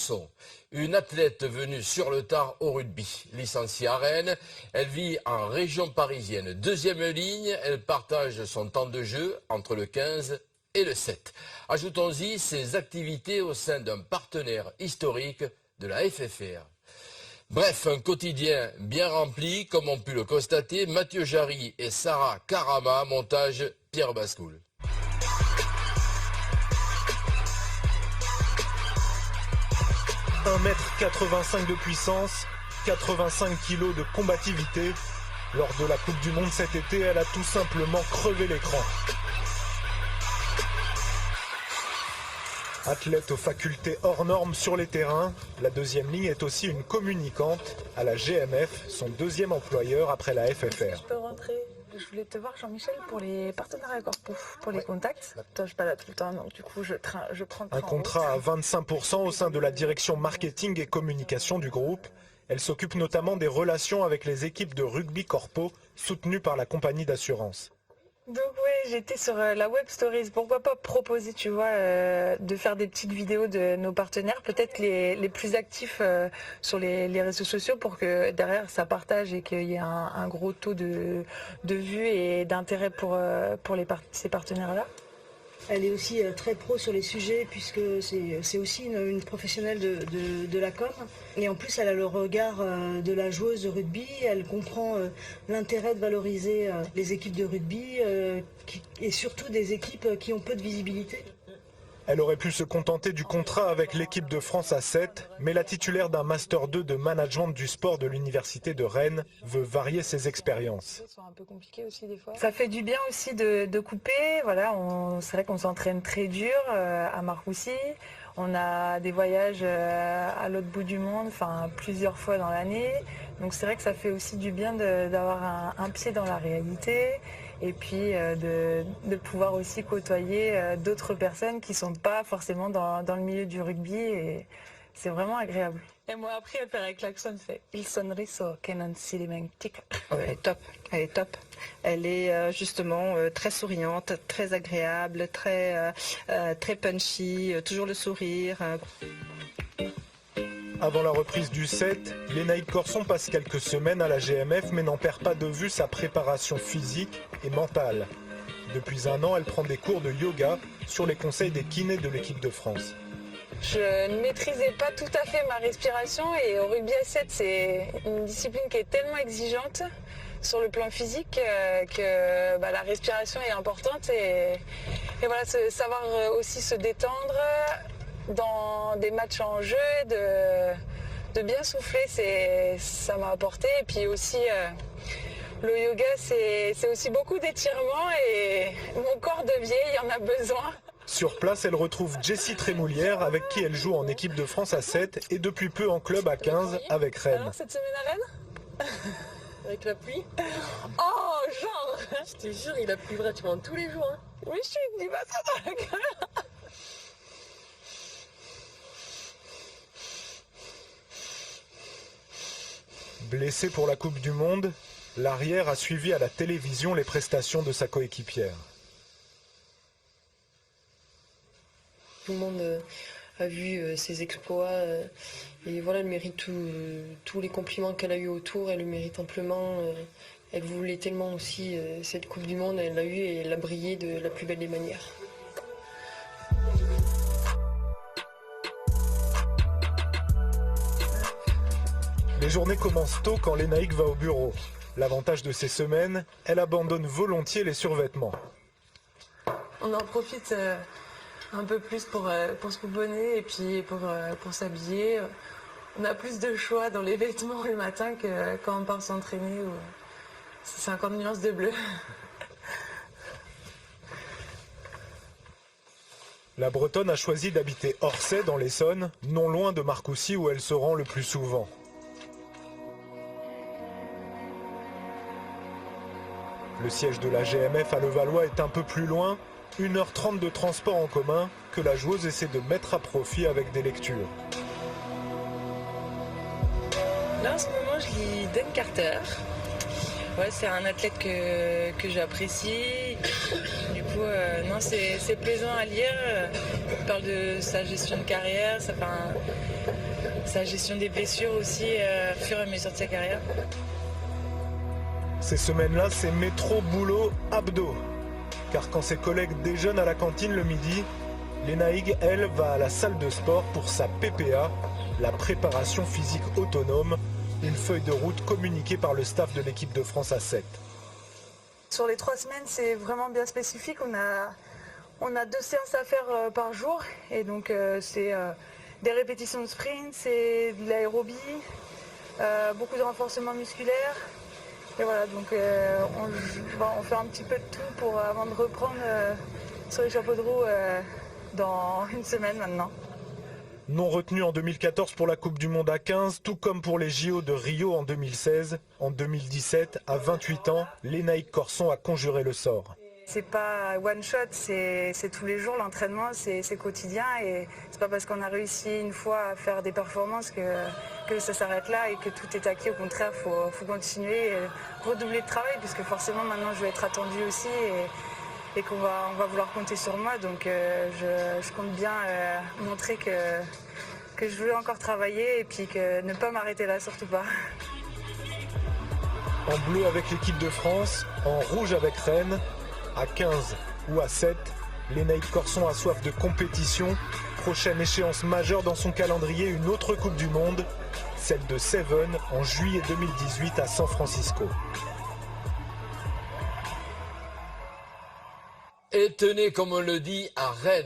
Corson, une athlète venue sur le tard au rugby. Licenciée à Rennes, elle vit en région parisienne. Deuxième ligne, elle partage son temps de jeu entre le 15 et le 7. Ajoutons-y ses activités au sein d'un partenaire historique de la FFR. Bref, un quotidien bien rempli, comme ont pu le constater Mathieu Jarry et Sarah Karama, montage Pierre Bascoul. 1,85 m de puissance, 85 kg de combativité. Lors de la Coupe du Monde cet été, elle a tout simplement crevé l'écran. Athlète aux facultés hors normes sur les terrains, la deuxième ligne est aussi une communicante à la GMF, son deuxième employeur après la FFR. Je peux rentrer. Je voulais te voir, Jean-Michel, pour les partenariats corpo, pour les contacts. Toi, je suis pas là tout le temps, donc du coup, je prends le train. Un contrat à 25% au sein de la direction marketing et communication du groupe. Elle s'occupe notamment des relations avec les équipes de rugby corpo soutenues par la compagnie d'assurance. Donc oui, j'étais sur la Web Stories. Pourquoi pas proposer, tu vois, de faire des petites vidéos de nos partenaires, peut-être les plus actifs sur les réseaux sociaux pour que derrière ça partage et qu'il y ait un gros taux de vues et d'intérêt pour ces partenaires-là. Elle est aussi très pro sur les sujets puisque c'est aussi une professionnelle de la com. Et en plus, elle a le regard de la joueuse de rugby. Elle comprend l'intérêt de valoriser les équipes de rugby et surtout des équipes qui ont peu de visibilité. Elle aurait pu se contenter du contrat avec l'équipe de France à 7, mais la titulaire d'un Master 2 de management du sport de l'Université de Rennes veut varier ses expériences. Ça fait du bien aussi de couper. Voilà, c'est vrai qu'on s'entraîne très dur à Marcoussis. On a des voyages à l'autre bout du monde, enfin plusieurs fois dans l'année. Donc c'est vrai que ça fait aussi du bien d'avoir un pied dans la réalité. Et puis de pouvoir aussi côtoyer d'autres personnes qui ne sont pas forcément dans le milieu du rugby. Et c'est vraiment agréable. Et moi, après, elle fait avec l'accent, fait « Il sonnerait so kenan silimentik ». Elle est top, elle est top. Elle est justement très souriante, très agréable, très punchy, toujours le sourire. Avant la reprise du 7, Lénaïque Corson passe quelques semaines à la GMF mais n'en perd pas de vue sa préparation physique et mentale. Depuis un an, elle prend des cours de yoga sur les conseils des kinés de l'équipe de France. Je ne maîtrisais pas tout à fait ma respiration et au rugby à 7, c'est une discipline qui est tellement exigeante sur le plan physique que la respiration est importante et voilà, savoir aussi se détendre dans des matchs en jeu, de bien souffler, ça m'a apporté. Et puis aussi, le yoga, c'est aussi beaucoup d'étirements et mon corps de vieille en a besoin. Sur place, elle retrouve Jessie Trémoulière avec qui elle joue en équipe de France à 7 et depuis peu en club à 15 avec Rennes. Alors, cette semaine à Rennes avec la pluie. Oh, genre Je te jure, il a plu pratiquement tous les jours. Hein. Oui, je suis dis pas ça dans la gueule. Blessé pour la Coupe du Monde, l'arrière a suivi à la télévision les prestations de sa coéquipière. Tout le monde a vu ses exploits et voilà, elle mérite tous les compliments qu'elle a eu autour, elle le mérite amplement. Elle voulait tellement aussi cette Coupe du Monde, elle l'a eu et elle a brillé de la plus belle des manières. Les journées commencent tôt quand Lénaïque va au bureau. L'avantage de ces semaines, elle abandonne volontiers les survêtements. On en profite un peu plus pour se pouponner et puis pour s'habiller. On a plus de choix dans les vêtements le matin que quand on part s'entraîner où c'est 50 nuances de bleu. La Bretonne a choisi d'habiter Orsay dans l'Essonne, non loin de Marcoussis où elle se rend le plus souvent. Le siège de la GMF à Levallois est un peu plus loin, 1h30 de transport en commun que la joueuse essaie de mettre à profit avec des lectures. Là en ce moment je lis Dan Carter. Ouais, c'est un athlète que j'apprécie. Du coup, non, c'est plaisant à lire. Il parle de sa gestion de carrière. Ça fait sa gestion des blessures aussi au fur et à mesure de sa carrière. Ces semaines-là, c'est métro, boulot, abdos. Car quand ses collègues déjeunent à la cantine le midi, Lena Higg, elle, va à la salle de sport pour sa PPA, la préparation physique autonome, une feuille de route communiquée par le staff de l'équipe de France à 7. Sur les 3 semaines, c'est vraiment bien spécifique. On a 2 séances à faire par jour. Et donc, c'est des répétitions de sprint, c'est de l'aérobie, beaucoup de renforcement musculaire. Et voilà, donc on fait un petit peu de tout avant de reprendre sur les chapeaux de roue dans une semaine maintenant. Non retenu en 2014 pour la Coupe du Monde à 15, tout comme pour les JO de Rio en 2016. En 2017, à 28 ans, Lena Higg Corson a conjuré le sort. C'est pas one shot, c'est tous les jours l'entraînement, c'est quotidien et c'est pas parce qu'on a réussi une fois à faire des performances que ça s'arrête là et que tout est acquis. Au contraire, faut continuer et redoubler de travail puisque forcément maintenant je vais être attendue aussi et qu'on va vouloir compter sur moi. Donc je compte bien montrer que je veux encore travailler et puis que ne pas m'arrêter là, surtout pas. En bleu avec l'équipe de France, en rouge avec Rennes, à 15 ou à 7, Lena Higg Corson a soif de compétition. Prochaine échéance majeure dans son calendrier, une autre Coupe du Monde, celle de Seven en juillet 2018 à San Francisco. Et tenez, comme on le dit, à Rennes.